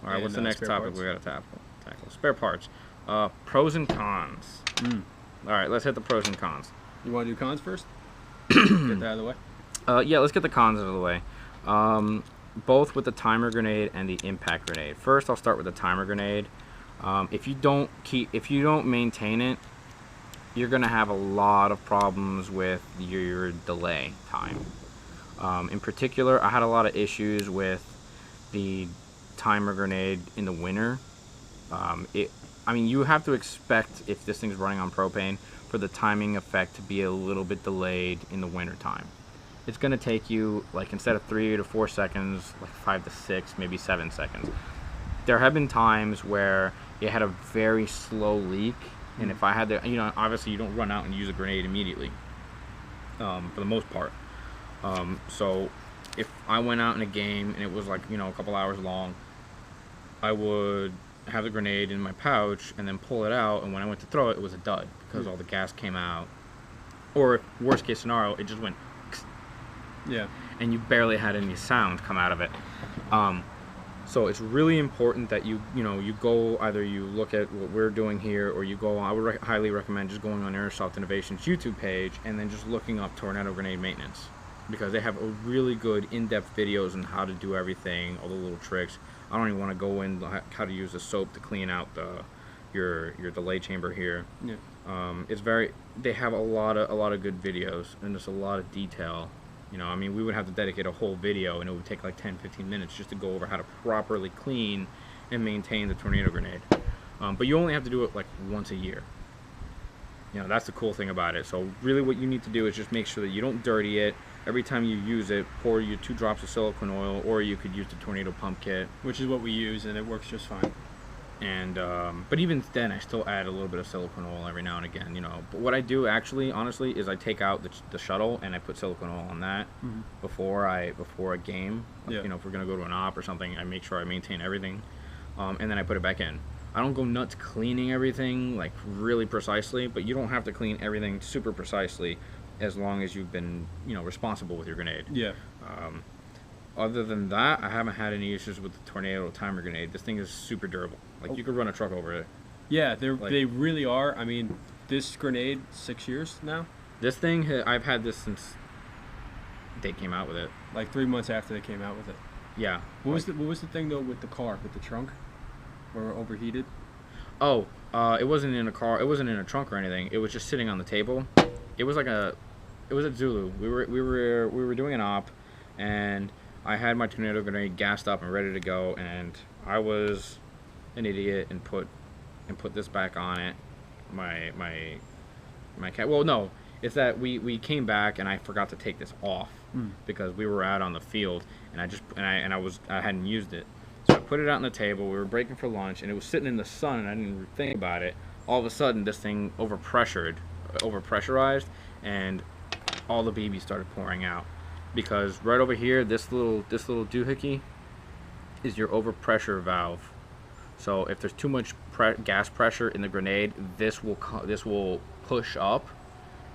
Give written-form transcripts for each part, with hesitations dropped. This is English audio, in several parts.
All right, And, what's the next spare topic parts? we got to tackle? Spare parts. Pros and cons. All right, let's hit the pros and cons. You want to do cons first? Get that out of the way. Yeah, let's get the cons out of the way. Both with the timer grenade and the impact grenade. First, I'll start with the timer grenade. If you don't maintain it, you're gonna have a lot of problems with your delay time. In particular, I had a lot of issues with the timer grenade in the winter. I mean, you have to expect, if this thing's running on propane, for the timing effect to be a little bit delayed in the winter time. It's going to take you, like, instead of 3 to 4 seconds, like 5 to 6, maybe 7 seconds. There have been times where it had a very slow leak, and if I had to, obviously you don't run out and use a grenade immediately, for the most part. So if I went out in a game and it was like, a couple hours long, I would have the grenade in my pouch and then pull it out, and when I went to throw it, it was a dud because all the gas came out. Or worst case scenario, it just went, Yeah. and you barely had any sound come out of it. So it's really important that you go, either you look at what we're doing here, or you go, I would highly recommend just going on Airsoft Innovations YouTube page and then just looking up tornado grenade maintenance, because they have a really good in-depth videos on how to do everything, all the little tricks. I don't even want to go in how to use the soap to clean out your delay chamber here. Yeah. They have a lot of good videos, and there's a lot of detail. I mean, we would have to dedicate a whole video, and it would take like 10-15 minutes just to go over how to properly clean and maintain the tornado grenade. But you only have to do it like once a year. That's the cool thing about it. So really what you need to do is just make sure that you don't dirty it. Every time you use it, pour you 2 drops of silicone oil, or you could use the tornado pump kit. Which is what we use, and it works just fine. And but even then, I still add a little bit of silicone oil every now and again, But what I do actually, honestly, is I take out the shuttle and I put silicone oil on that before a game. Yeah. If we're gonna go to an op or something, I make sure I maintain everything, and then I put it back in. I don't go nuts cleaning everything like really precisely, but you don't have to clean everything super precisely as long as you've been responsible with your grenade. Yeah. Other than that, I haven't had any issues with the tornado timer grenade. This thing is super durable. Like, you could run a truck over it. Yeah, they really are. I mean, this grenade, 6 years now? This thing, I've had this since they came out with it. Like 3 months after they came out with it. Yeah. What was the thing, though, with the car, with the trunk? Where it overheated? Oh, it wasn't in a car. It wasn't in a trunk or anything. It was just sitting on the table. It was at Zulu. We were doing an op, and I had my tornado grenade gassed up and ready to go, and I was an idiot and put this back on it. My cat. Well, no, it's that we came back and I forgot to take this off because we were out on the field, and I hadn't used it, so I put it out on the table. We were breaking for lunch, and it was sitting in the sun, and I didn't even think about it. All of a sudden, this thing overpressurized, and all the BBs started pouring out. Because right over here, this little doohickey is your overpressure valve. So if there's too much gas pressure in the grenade, this will push up,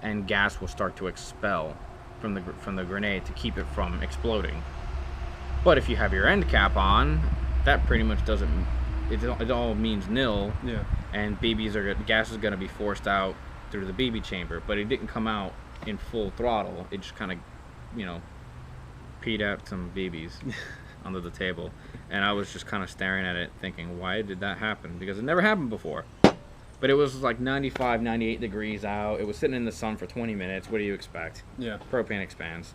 and gas will start to expel from the grenade to keep it from exploding. But if you have your end cap on, that pretty much doesn't. It all means nil. Yeah. And gas is going to be forced out through the BB chamber, but it didn't come out in full throttle. It just kind of peed out some BBs under the table, and I was just kind of staring at it thinking, why did that happen? Because it never happened before. But it was like 95, 98 degrees out. It was sitting in the sun for 20 minutes. What do you expect? Yeah. Propane expands.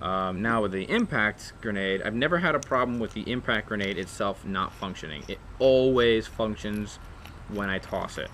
Now with the impact grenade, I've never had a problem with the impact grenade itself not functioning. It always functions when I toss it,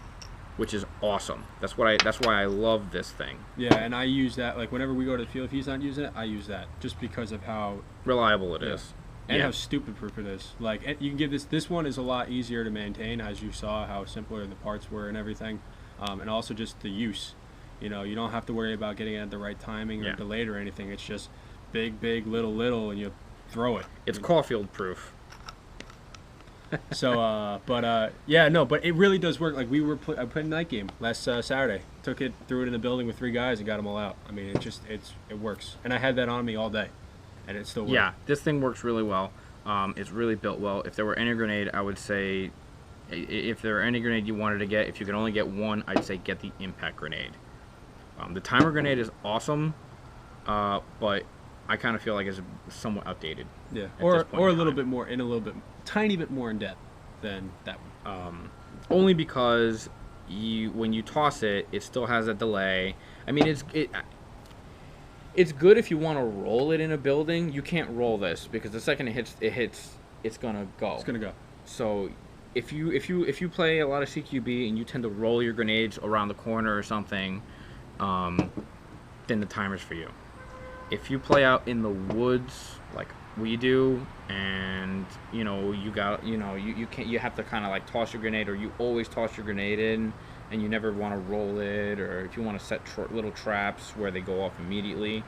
which is awesome. That's why I love this thing. Yeah, and I use that, like, whenever we go to the field, if he's not using it, I use that, just because of how reliable it is. And how stupid proof it is. Like, you can give this one is a lot easier to maintain, as you saw how simpler the parts were and everything, and also just the use. You don't have to worry about getting it at the right timing or delayed or anything. It's just big, little, and you throw it. It's Caulfield proof. So, but it really does work. Like, I played a night game last Saturday. Took it, threw it in the building with 3 guys, and got them all out. I mean, it works. And I had that on me all day, and it still works. Yeah, this thing works really well. It's really built well. If there were any grenade, I would say, if there were any grenade you wanted to get, if you could only get one, I'd say get the impact grenade. The timer grenade is awesome, but I kind of feel like it's somewhat outdated. Yeah, or a little bit more, tiny bit more in depth than that one. Only because when you toss it, it still has a delay. I mean, it's good if you want to roll it in a building. You can't roll this because the second it hits, it's gonna go. It's gonna go. So if you play a lot of CQB and you tend to roll your grenades around the corner or something, then the timer's for you. If you play out in the woods like we do, and you have to kind of like toss your grenade, or you always toss your grenade in, and you never want to roll it, or if you want to set little traps where they go off immediately,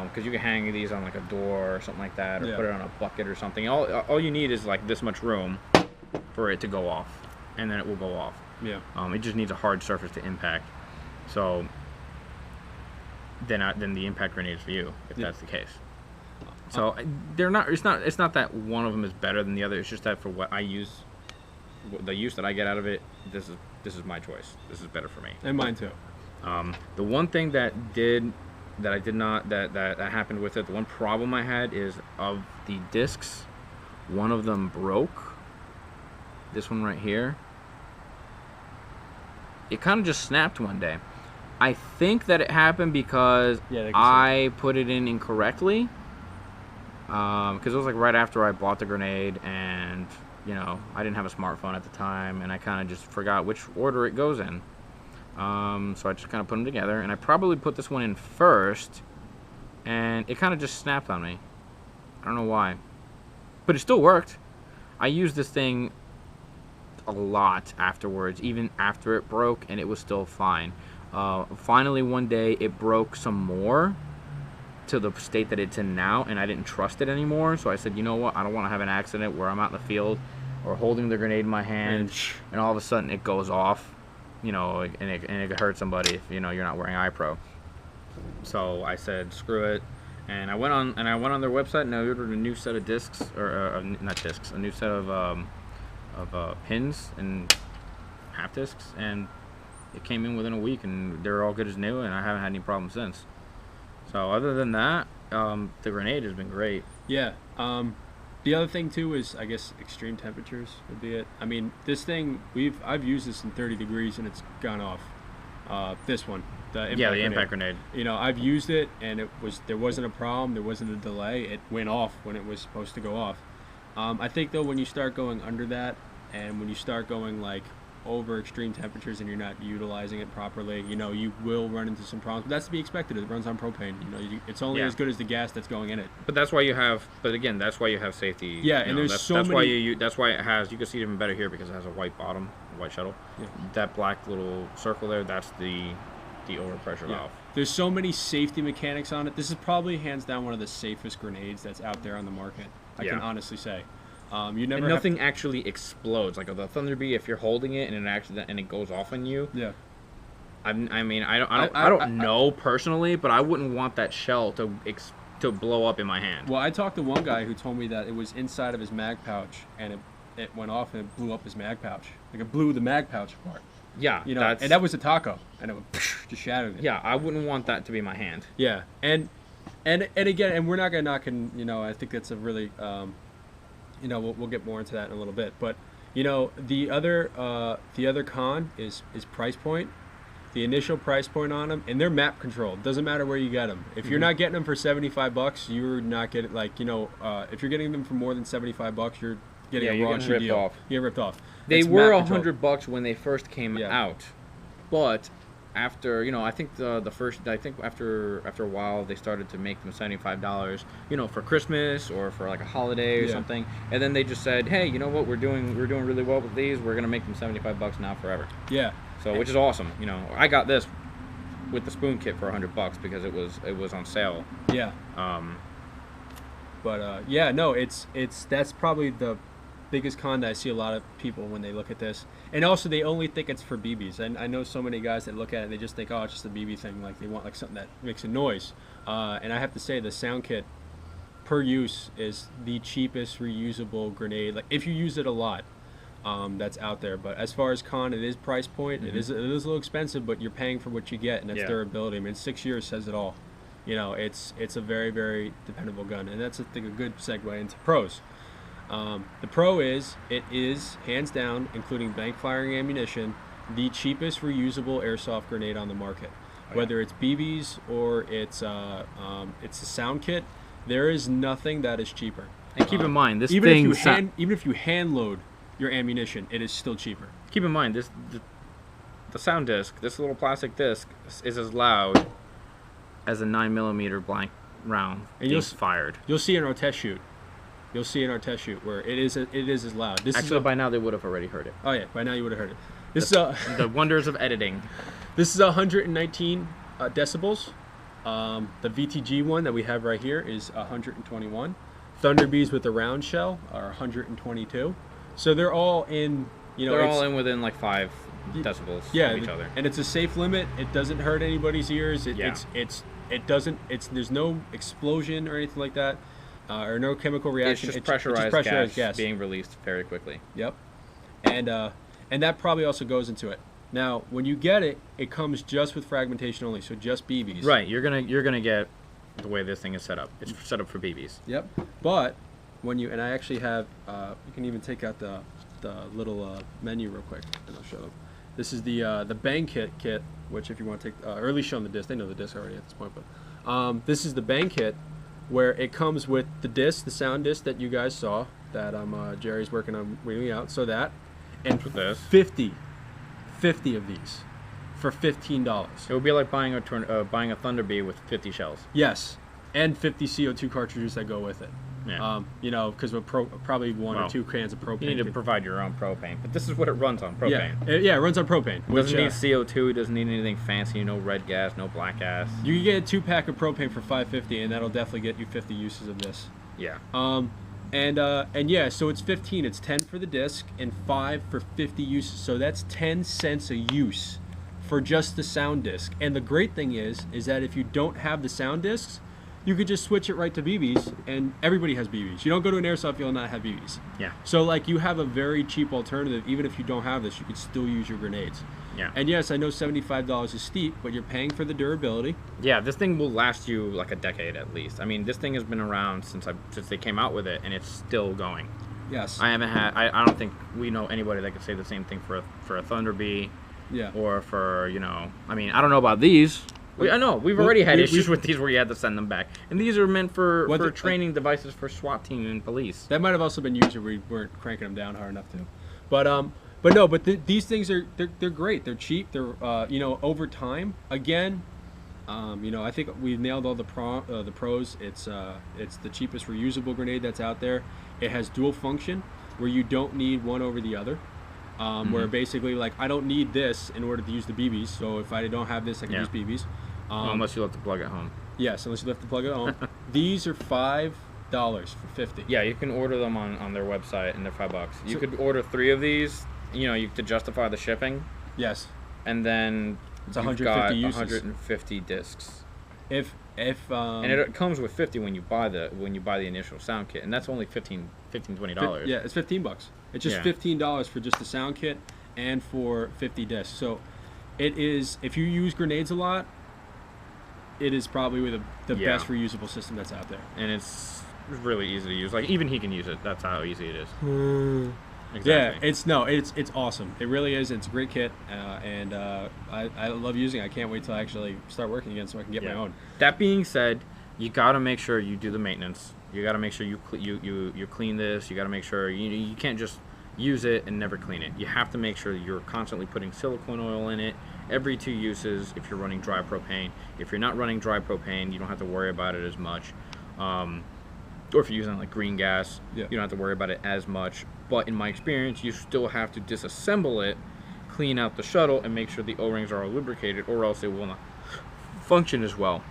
because you can hang these on like a door or something like that, or put it on a bucket or something. All you need is like this much room for it to go off, and then it will go off. Yeah. It just needs a hard surface to impact. So then the impact grenade is for you, if that's the case. So they're not. It's not that one of them is better than the other. It's just that for what I use, the use that I get out of it, this is my choice. This is better for me. And mine too. The one thing that happened with it, the one problem I had is of the discs, one of them broke. This one right here. It kind of just snapped one day. I think that it happened because I put it in incorrectly. Because it was like right after I bought the grenade, and I didn't have a smartphone at the time, and I kind of just forgot which order it goes in. So I just kind of put them together, and I probably put this one in first, and it kind of just snapped on me. I don't know why, but it still worked. I used this thing a lot afterwards, even after it broke, and it was still fine. Finally, one day it broke some more to the state that it's in now, and I didn't trust it anymore. So I said, you know what? I don't want to have an accident where I'm out in the field or holding the grenade in my hand, and all of a sudden it goes off, and it could hurt somebody if you're not wearing iPro. So I said, screw it, and I went on their website and I ordered a new set of discs, or not discs, a new set of pins and half discs, and it came in within a week, and they're all good as new, and I haven't had any problems since. So other than that, the grenade has been great. Yeah. The other thing too is, I guess, extreme temperatures would be it. I mean, this thing I've used this in 30 degrees and it's gone off. This one, the impact grenade. I've used it and there wasn't a problem. There wasn't a delay. It went off when it was supposed to go off. I think though, when you start going under that, and when you start going like over extreme temperatures and you're not utilizing it properly, you will run into some problems. But that's to be expected. It runs on propane. It's only as good as the gas that's going in it. But that's why you have. But again, that's why you have safety. Yeah, and there's that's many. That's why it has. You can see it even better here because it has a white bottom, a white shuttle. Yeah. That black little circle there, that's the overpressure valve. There's so many safety mechanics on it. This is probably hands down one of the safest grenades that's out there on the market. I can honestly say. Nothing actually explodes. Like the Thunder Bee, if you're holding it and it goes off on you. Yeah. I don't know personally, but I wouldn't want that shell to blow up in my hand. Well, I talked to one guy who told me that it was inside of his mag pouch, and it went off and it blew up his mag pouch. Like it blew the mag pouch apart. Yeah. And that was a taco, and it just shattered it. Yeah, I wouldn't want that to be my hand. Yeah, and again, and we're not gonna knock. I think that's a really. We'll get more into that in a little bit, but the other con is price point. The initial price point on them, and they're map controlled. Doesn't matter where you get them. If you're not getting them for $75, you're not getting if you're getting them for more than $75, you're getting a raunchy deal. Off. You're ripped off. They were $100 when they first came out, but after I think after a while they started to make them $75, for Christmas or for like a holiday or something, and then they just said, hey, you know what, we're doing really well with these. We're gonna make them $75 now forever. Yeah. So which is awesome. I got this with the spoon kit for $100 because it was on sale. Yeah. It's that's probably the biggest con that I see a lot of people when they look at this, and also they only think it's for BBs. And I know so many guys that look at it and they just think, oh, it's just a BB thing. Like they want like something that makes a noise. And I have to say the sound kit per use is the cheapest reusable grenade. Like if you use it a lot, that's out there. But as far as con, it is price point. It is a little expensive, but you're paying for what you get, and that's durability. I mean, 6 years says it all. You know, it's a very, very dependable gun, and that's I think a good segue into pros. The pro is it is hands down, including bank firing ammunition, the cheapest reusable airsoft grenade on the market. Whether it's BBs or it's a sound kit, there is nothing that is cheaper. And keep in mind, this even thing... even if you hand load your ammunition, it is still cheaper. Keep in mind, the sound disc, this little plastic disc, is as loud as a 9mm blank round being fired. You'll see in our test shoot. You'll see in our test shoot where it is as loud. Actually, by now they would have already heard it. Oh yeah, by now you would have heard it. This the wonders of editing. This is 119 decibels. The VTG one that we have right here is 121. Thunder Bees with the round shell are 122. So they're all in, they're all in within like 5 decibels of each other. And it's a safe limit. It doesn't hurt anybody's ears. There's no explosion or anything like that, or no chemical reaction. It's just pressurized gas being released very quickly. Yep. And that probably also goes into it. Now, when you get it, it comes just with fragmentation only, so just BBs. Right. You're gonna get the way this thing is set up. It's set up for BBs. Yep. But when you, and I actually have, you can even take out the little menu real quick, and I'll show them. This is the Bang kit, which if you want to take, or at least show them the disc. They know the disc already at this point, but this is the Bang kit, where it comes with the disc, the sound disc that you guys saw, that Jerry's working on wheeling out, so that, and with this 50 of these for $15. It would be like buying a Thunder Bee with 50 shells. Yes, and 50 CO2 cartridges that go with it. Yeah. Because probably one or 2 cans of propane. You need to provide your own propane, but this is what it runs on, propane. Yeah, it runs on propane. It doesn't need CO2, it doesn't need anything fancy, no red gas, no black gas. You can get a 2-pack of propane for $5.50, and that'll definitely get you 50 uses of this. Yeah. And yeah, so it's 15. It's 10 for the disc and 5 for 50 uses. So that's 10 cents a use for just the sound disc. And the great thing is that if you don't have the sound discs, you could just switch it right to BBs, and everybody has BBs. You don't go to an airsoft, you'll not have BBs. Yeah. So like you have a very cheap alternative. Even if you don't have this, you could still use your grenades. Yeah. And yes, I know $75 is steep, but you're paying for the durability. Yeah, this thing will last you like a decade at least. I mean, this thing has been around since they came out with it, and it's still going. Yes. I don't think we know anybody that could say the same thing for a Thunder Bee. Yeah. Or for, I mean, I don't know about these. I know we've already had issues with these where you had to send them back, and these are meant for training devices for SWAT team and police. That might have also been used if we weren't cranking them down hard enough to. But these things they're great. They're cheap. They're over time. Again, I think we nailed all the pros. It's the cheapest reusable grenade that's out there. It has dual function where you don't need one over the other. Where basically, like, I don't need this in order to use the BBs. So if I don't have this, I can use BBs. Unless you left the plug at home. Yes, unless you left the plug at home. These are $5 for 50. Yeah, you can order them on their website, and they're $5. You could order 3 of these. You to justify the shipping. Yes. And then it's 150 uses. 150 discs. And it comes with 50 when you buy the initial sound kit, and that's only $20. Yeah, it's $15. It's just $15 for just the sound kit and for 50 discs. So it is, if you use grenades a lot, it is probably the best reusable system that's out there. And it's really easy to use. Like, even he can use it. That's how easy it is. Exactly. Yeah, it's awesome. It really is. It's a great kit, and I love using it. I can't wait till I actually start working again so I can get my own. That being said, you got to make sure you do the maintenance. You got to make sure you clean this. You got to make sure you can't just use it and never clean it. You have to make sure you're constantly putting silicone oil in it every 2 uses if you're running dry propane. If you're not running dry propane, you don't have to worry about it as much. Or if you're using like green gas, you don't have to worry about it as much. But in my experience, you still have to disassemble it, clean out the shuttle, and make sure the O-rings are all lubricated, or else it will not function as well.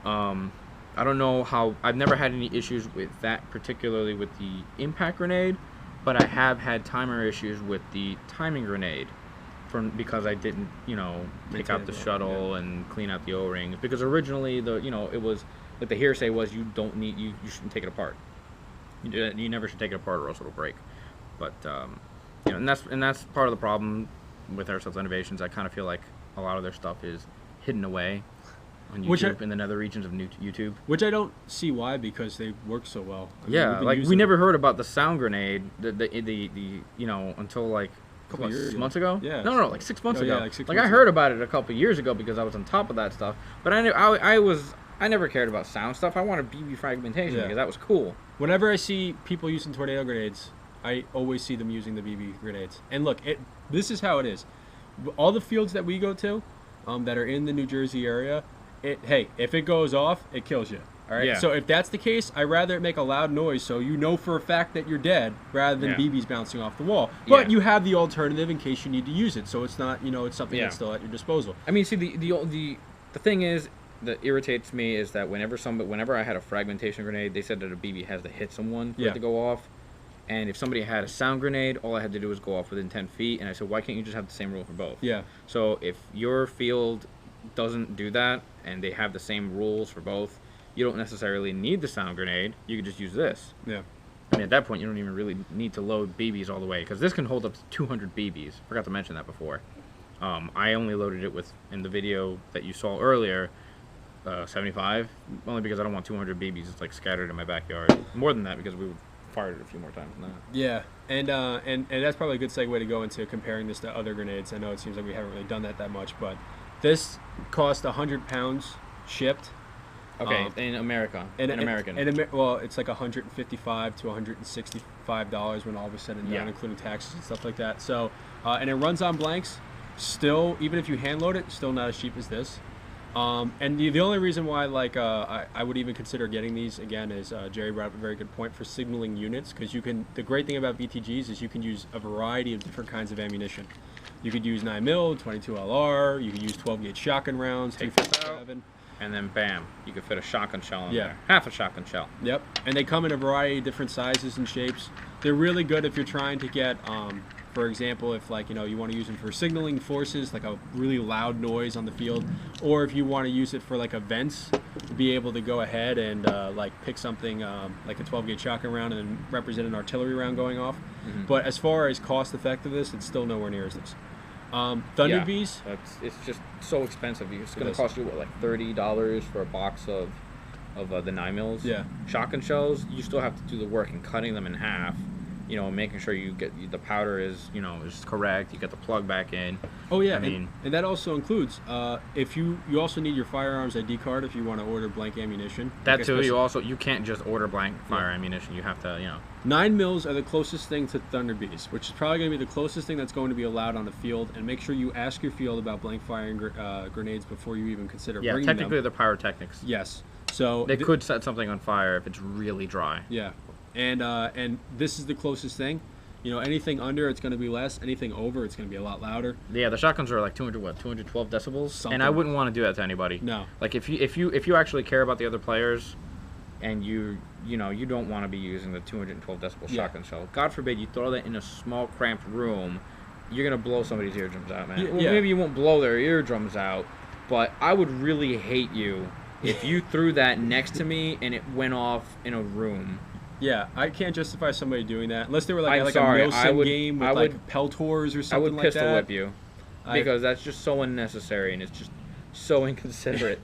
I don't know how. I've never had any issues with that, particularly with the impact grenade, but I have had timer issues with the timing grenade, because I didn't, take out the shuttle and clean out the O-rings. Because originally it was like the hearsay was you don't need you shouldn't take it apart. You never should take it apart or else it'll break. But you know, and that's part of the problem with Airsoft Innovations. I kind of feel like a lot of their stuff is hidden away on YouTube in the nether regions of YouTube. Which I don't see why, because they work so well. I mean, like we never heard about the sound grenade, the you know, until like a couple years 6 months ago. Yeah. No, like 6 months ago. Yeah, like 6 like months I heard about it a couple years ago because I was on top of that stuff. But I never cared about sound stuff. I wanted BB fragmentation because that was cool. Whenever I see people using tornado grenades, I always see them using the BB grenades. And look, this is how it is. All the fields that we go to, that are in the New Jersey area, hey, if it goes off, it kills you. All right. Yeah. So if that's the case, I'd rather it make a loud noise so you know for a fact that you're dead, rather than BBs bouncing off the wall. But you have the alternative in case you need to use it, so it's not, you know, it's something that's still at your disposal. I mean, see, the thing is that irritates me is that whenever I had a fragmentation grenade, they said that a BB has to hit someone for it to go off. And if somebody had a sound grenade, all I had to do was go off within 10 feet. And I said, why can't you just have the same rule for both? Yeah. So if your field doesn't do that and they have the same rules for both, you don't necessarily need the sound grenade. You could just use this. Yeah. I mean, at that point, you don't even really need to load BBs all the way, because this can hold up to 200 BBs. Forgot to mention that before. I only loaded it with, in the video that you saw earlier, 75, only because I don't want 200 BBs just like scattered in my backyard. More than that, because we fired it a few more times than that. Yeah, and that's probably a good segue to go into comparing this to other grenades. I know it seems like we haven't really done that much, but this cost 100 pounds shipped. Okay, in America, American. Well, it's like $155 to $165 when all was said and done, including taxes and stuff like that. So, and it runs on blanks. Still, even if you hand load it, still not as cheap as this. And the only reason why, like, I would even consider getting these again is Jerry brought up a very good point for signaling units, because you can. The great thing about VTGs is you can use a variety of different kinds of ammunition. You could use 9mm, 22 LR. You could use 12-gauge shotgun rounds, 357. And then bam, you could fit a shotgun shell in there. Yeah. Half a shotgun shell. Yep. And they come in a variety of different sizes and shapes. They're really good if you're trying to get, for example, if like, you know, you want to use them for signaling forces, like a really loud noise on the field, or if you want to use it for like events, be able to go ahead and like pick something like a 12-gauge shotgun round and then represent an artillery round going off. Mm-hmm. But as far as cost effectiveness, it's still nowhere near as this. Thunder Bees. It's just so expensive. It's going to cost you what, like $30 for a box of the 9mm. Yeah. Shotgun shells, you still have to do the work in cutting them in half. You know, making sure you get the powder is correct. You get the plug back in. Oh yeah, I mean, and that also includes if you also need your firearms ID card if you want to order blank ammunition. That too. You can't just order blank fire ammunition. You have to 9mm are the closest thing to Thunder Bees, which is probably going to be the closest thing that's going to be allowed on the field. And make sure you ask your field about blank firing grenades before you even consider bringing them. Yeah, technically they're pyrotechnics. Yes. So they could set something on fire if it's really dry. Yeah. And this is the closest thing. You know, anything under, it's going to be less. Anything over, it's going to be a lot louder. Yeah, the shotguns are like 212 decibels, something. And I wouldn't want to do that to anybody. No. Like if you actually care about the other players, and you don't want to be using the 212 decibel shotgun shell. God forbid you throw that in a small cramped room, you're gonna blow somebody's eardrums out, man. Well, maybe you won't blow their eardrums out, but I would really hate you if you threw that next to me and it went off in a room. Yeah, I can't justify somebody doing that unless they were like a Milsim game with like Peltors or something like that. I would pistol whip you because that's just so unnecessary and it's just so inconsiderate.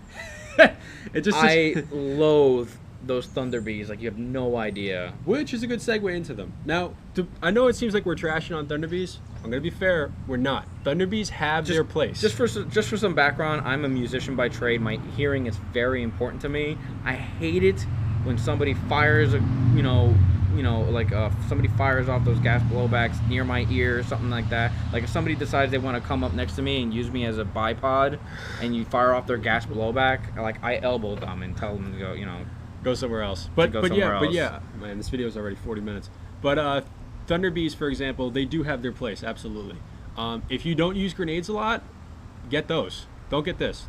I loathe those Thunder Bees, like you have no idea. Which is a good segue into them. Now, I know it seems like we're trashing on Thunder Bees. I'm gonna be fair, we're not. Thunder Bees have their place. Just for some background, I'm a musician by trade. My hearing is very important to me. I hate it when somebody fires somebody fires off those gas blowbacks near my ear, something like that. Like if somebody decides they want to come up next to me and use me as a bipod, and you fire off their gas blowback, like I elbow them and tell them to go somewhere else. But yeah, man, this video is already 40 minutes. But Thunder Bees, for example, they do have their place, absolutely. If you don't use grenades a lot, get those. Don't get this.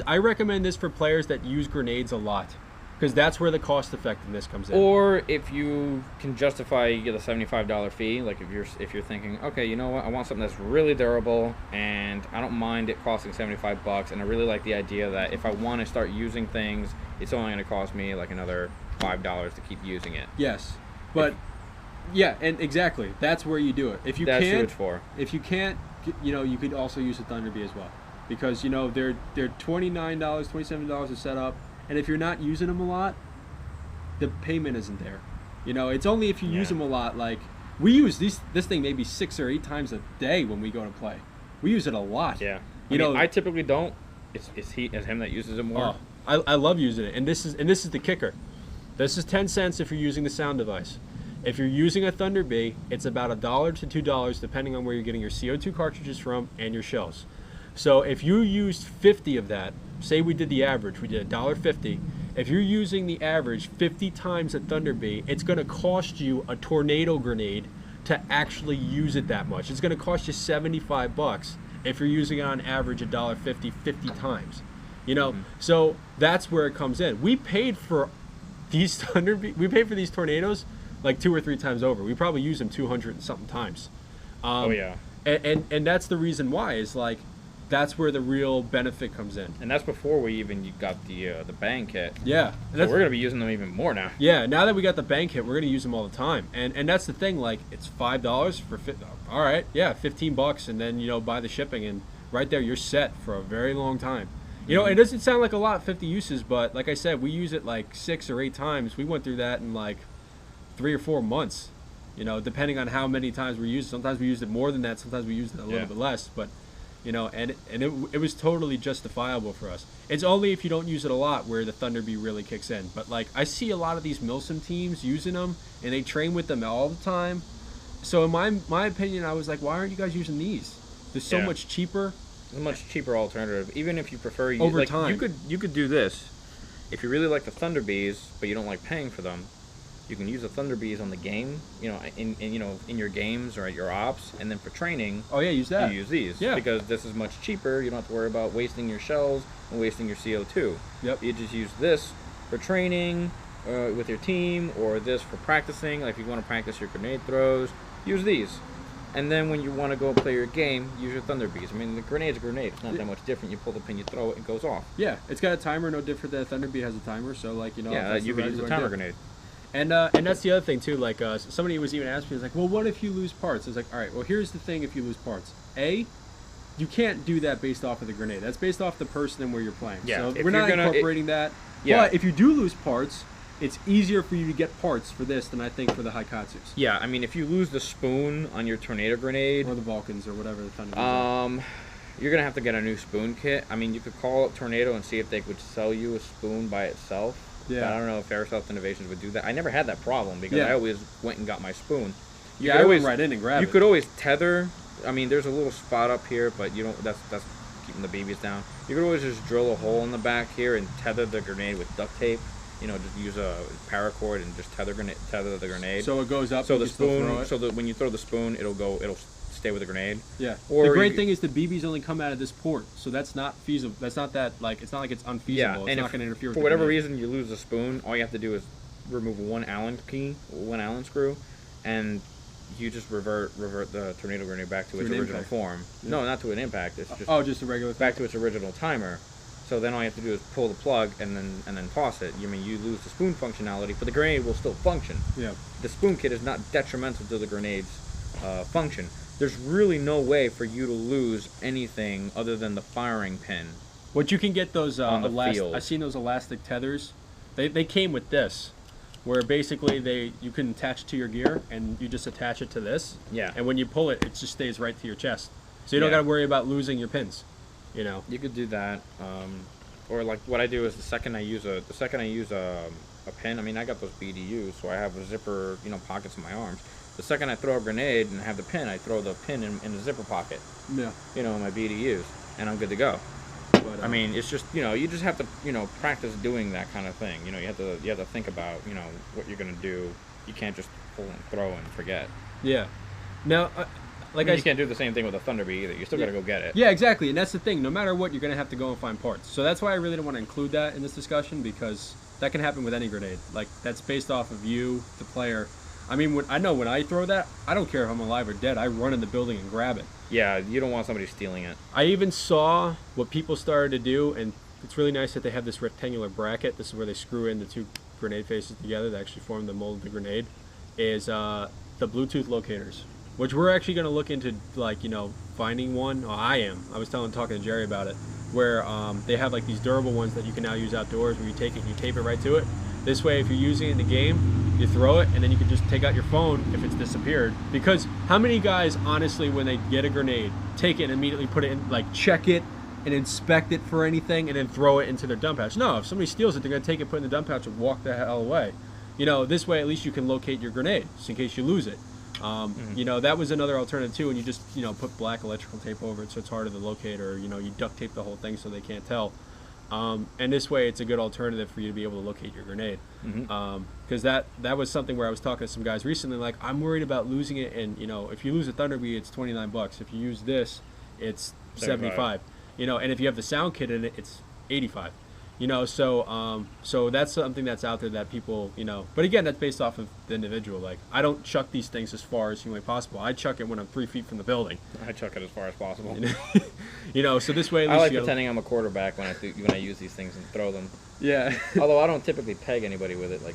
I recommend this for players that use grenades a lot. because that's where the cost effectiveness comes in. Or if you can justify, you get a $75 fee. Like if you're thinking, okay, you know what, I want something that's really durable, and I don't mind it costing $75, and I really like the idea that if I want to start using things, it's only going to cost me like another $5 to keep using it. Yes, but yeah, and exactly, that's where you do it. If you That's can't, who it's for. if you can't, you could also use the Thunder Bee as well, because they're $29, $27 to set up, and if you're not using them a lot, the payment isn't there. It's only if you use them a lot. Like we use this thing maybe 6 or 8 times a day when we go to play. We use it a lot. Yeah, I typically don't. It's him that uses it more. I love using it, and this is the kicker. This is 10 cents if you're using the sound device. If you're using a Thunder Bee, it's about $1 to $2 depending on where you're getting your CO2 cartridges from and your shells. So if you used 50 of that, say we did the average, we did $1.50. If you're using the average 50 times a Thunder Bee, it's going to cost you a tornado grenade to actually use it that much. It's going to cost you $75 if you're using it on average $1.50 50 times. So that's where it comes in. We paid for these tornadoes like 2 or 3 times over. We probably use them 200 and something times. And that's the reason why is like that's where the real benefit comes in. And that's before we even got the bang kit. Yeah, so we're gonna be using them even more now. Yeah, now that we got the bang kit, we're gonna use them all the time. And that's the thing. Like it's $5 for all right, yeah, $15, and then buy the shipping, and right there you're set for a very long time. It doesn't sound like a lot, 50 uses, but like I said, we use it like 6 or 8 times. We went through that in like 3 or 4 months, depending on how many times we used it. Sometimes we used it more than that. Sometimes we used it a little bit less, but, it was totally justifiable for us. It's only if you don't use it a lot where the Thunder Bee really kicks in. But, like, I see a lot of these Milsim teams using them, and they train with them all the time. So in my opinion, I was like, why aren't you guys using these? They're so much cheaper. It's a much cheaper alternative. Even if you prefer over time, you could do this. If you really like the Thunder Bees, but you don't like paying for them, you can use the Thunder Bees on the game, in your games or at your ops, and then for training, use that. You use these, because this is much cheaper. You don't have to worry about wasting your shells and wasting your CO2. Yep. You just use this for training with your team, or this for practicing. Like if you want to practice your grenade throws, use these. And then when you want to go play your game, use your Thunder Bees. I mean, the grenade's a grenade. It's not that much different. You pull the pin, you throw it, it goes off. Yeah, it's got a timer, no different than a Thunder Bee has a timer. So, like, Yeah, you could use a timer grenade. And that's the other thing, too. Like, somebody was even asking me, like, well, what if you lose parts? I was like, all right, well, here's the thing if you lose parts. A, you can't do that based off of the grenade. That's based off the person and where you're playing. Yeah, so we're not incorporating that. Yeah. But if you do lose parts, it's easier for you to get parts for this than I think for the Haikatsus. Yeah, I mean, if you lose the spoon on your tornado grenade, or the Vulcans or whatever the Thunder Bees are, you're gonna have to get a new spoon kit. I mean, you could call up Tornado and see if they could sell you a spoon by itself. Yeah. But I don't know if Airsoft Innovations would do that. I never had that problem because I always went and got my spoon. I went right in and grabbed it. You could always tether. I mean, there's a little spot up here, but you don't. That's keeping the BBs down. You could always just drill a hole in the back here and tether the grenade with duct tape. Just use a paracord and just tether the grenade. So it goes up. So the spoon. So that when you throw the spoon, it'll stay with the grenade. Yeah. Or the great thing is the BBs only come out of this port, so that's not feasible. That's not that it's not like it's unfeasible. Yeah. It's not going to interfere with for whatever reason you lose the spoon, all you have to do is remove one Allen screw, and you just revert the tornado grenade back to its original form. Yeah. No, not to an impact. It's just just a regular back to its original timer. So then all you have to do is pull the plug and then toss it. You lose the spoon functionality, but the grenade will still function. Yeah. The spoon kit is not detrimental to the grenade's function. There's really no way for you to lose anything other than the firing pin. What you can get those field. I've seen those elastic tethers. They came with this, where basically you can attach to your gear and you just attach it to this. Yeah. And when you pull it, it just stays right to your chest, so you don't got to worry about losing your pins. You could do that, or like what I do is the second I use a pin. I mean, I got those BDUs, so I have a zipper, pockets in my arms. The second I throw a grenade and have the pin, I throw the pin in the zipper pocket. Yeah. In my BDUs, and I'm good to go. But, I mean, it's just you just have to practice doing that kind of thing. You have to think about what you're gonna do. You can't just pull and throw and forget. Yeah. Now. You can't do the same thing with a Thunder Bee either. You still got to go get it. Yeah, exactly. And that's the thing. No matter what, you're going to have to go and find parts. So that's why I really don't want to include that in this discussion, because that can happen with any grenade. Like, that's based off of you, the player. I mean, when I throw that, I don't care if I'm alive or dead. I run in the building and grab it. Yeah, you don't want somebody stealing it. I even saw what people started to do, and it's really nice that they have this rectangular bracket. This is where they screw in the two grenade faces together that actually form the mold of the grenade, is the Bluetooth locators, which we're actually going to look into, like, you know, finding one. Oh, I was talking to Jerry about it, where they have like these durable ones that you can now use outdoors, where you take it and you tape it right to it. This way, if you're using it in the game, you throw it, and then you can just take out your phone if it's disappeared. Because how many guys, honestly, when they get a grenade, take it and immediately put it in, like, check it and inspect it for anything, and then throw it into their dump pouch? No, if somebody steals it, they're going to take it, put it in the dump pouch, and walk the hell away. You know, this way, at least you can locate your grenade, just in case you lose it. You know, that was another alternative too, and you just, you know, put black electrical tape over it so it's harder to locate, or, you know, you duct tape the whole thing so they can't tell. And this way, it's a good alternative for you to be able to locate your grenade. Because that was something where I was talking to some guys recently, like, I'm worried about losing it, and, you know, if you lose a Thunder Bee, it's $29. If you use this, it's $75. You know, and if you have the sound kit in it, it's $85. You know, so that's something that's out there that people, you know, but again, that's based off of the individual. Like, I don't chuck these things as far as humanly possible. I chuck it when I'm 3 feet from the building. I chuck it as far as possible. You know, so this way, at least I like pretending I'm a quarterback when I use these things and throw them. Yeah. Although I don't typically peg anybody with it, like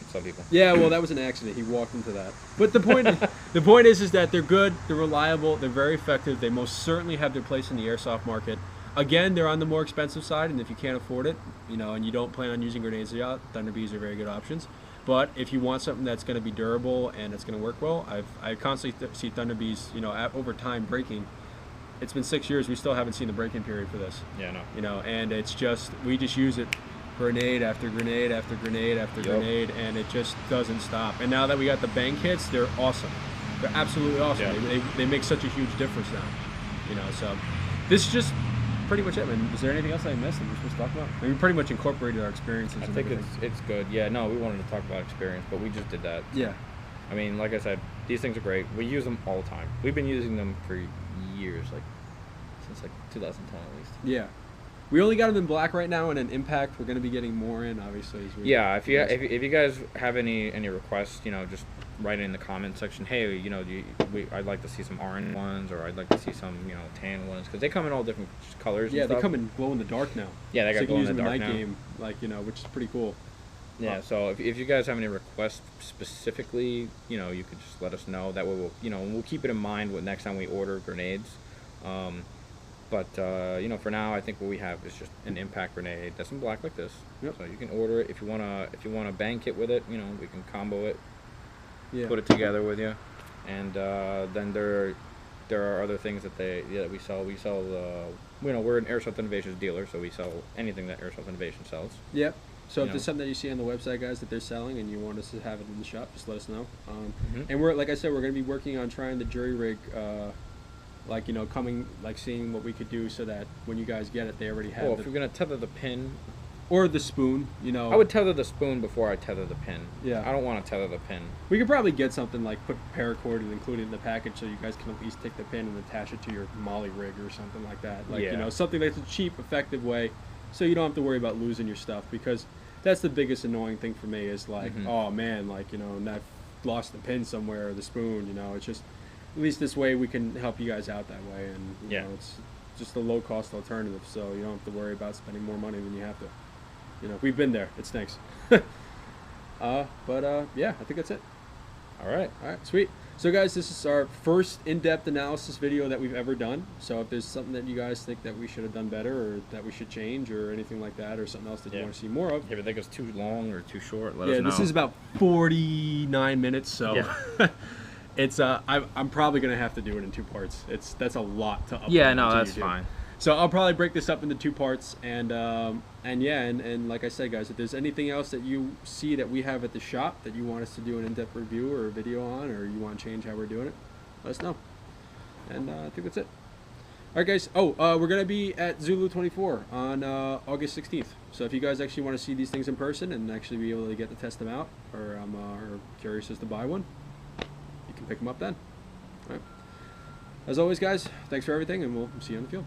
some people. Yeah, well, that was an accident. He walked into that. But the point is that they're good, they're reliable, they're very effective. They most certainly have their place in the airsoft market. Again, they're on the more expensive side, and if you can't afford it, you know, and you don't plan on using grenades a lot, Thunder Bees are very good options. But if you want something that's going to be durable and it's going to work well, I constantly see Thunder Bees, you know, over time breaking. It's been 6 years, we still haven't seen the break-in period for this. Yeah, no. You know, and it's just, we just use it grenade after grenade after grenade after grenade, and it just doesn't stop. And now that we got the bang kits, they're awesome. They're absolutely awesome. Yeah. They make such a huge difference now. You know, so this is just pretty much it, man. Is there anything else I missed that we're supposed to talk about? I mean, we pretty much incorporated our experiences. I think it's good. Yeah, no, we wanted to talk about experience, but we just did that. Yeah. I mean, like I said, these things are great. We use them all the time. We've been using them for years, like since like 2010 at least. Yeah. We only got them in black right now, and in Impact, we're going to be getting more in, obviously. Yeah, if you guys have any requests, you know, just write it in the comment section. Hey, you know, I'd like to see some orange ones, or I'd like to see some, you know, tan ones, because they come in all different colors. Yeah, and stuff. they come in glow in the dark now. Yeah, they got glow in the dark now. Night game, like, you know, which is pretty cool. Yeah, so if you guys have any requests specifically, you know, you could just let us know. That way we'll, you know, we'll keep it in mind when next time we order grenades. But you know, for now, I think what we have is just an impact grenade that's in black like this. Yep. So you can order it if you wanna bang kit with it. You know, we can combo it, put it together with you, and then there are other things that we sell. We sell you know, we're an Airsoft Innovations dealer, so we sell anything that Airsoft Innovation sells. Yep. So if there's something that you see on the website, guys, that they're selling and you want us to have it in the shop, just let us know. And we're, like I said, we're going to be working on trying the jury rig, like, you know, seeing what we could do so that when you guys get it, they already have. Well, if you're going to tether the pin. Or the spoon, you know. I would tether the spoon before I tether the pin. Yeah. I don't want to tether the pin. We could probably get something like put paracord and include it in the package so you guys can at least take the pin and attach it to your molly rig or something like that. Like, you know, something that's a cheap, effective way so you don't have to worry about losing your stuff, because that's the biggest annoying thing for me is like, oh man, like, you know, I've lost the pin somewhere or the spoon, you know. It's just, at least this way we can help you guys out that way, and you know, it's just a low cost alternative, so you don't have to worry about spending more money than you have to. You know, we've been there. It stinks. Yeah, I think that's it. All right, sweet. So guys, this is our first in-depth analysis video that we've ever done. So if there's something that you guys think that we should have done better, or that we should change, or anything like that, or something else that you want to see more of. If you think it's too long or too short, let us know. This is about 49 minutes, so it's I'm probably gonna have to do it in 2 parts. That's a lot to upload. Yeah, no, that's fine. So I'll probably break this up into 2 parts, and like I said, guys, if there's anything else that you see that we have at the shop that you want us to do an in-depth review or a video on, or you want to change how we're doing it, let us know. And I think that's it. All right, guys. We're gonna be at Zulu 24 on August 16th. So if you guys actually want to see these things in person and actually be able to get to test them out, or are curious as to buy one, you can pick them up then. All right. As always, guys, thanks for everything, and we'll see you on the field.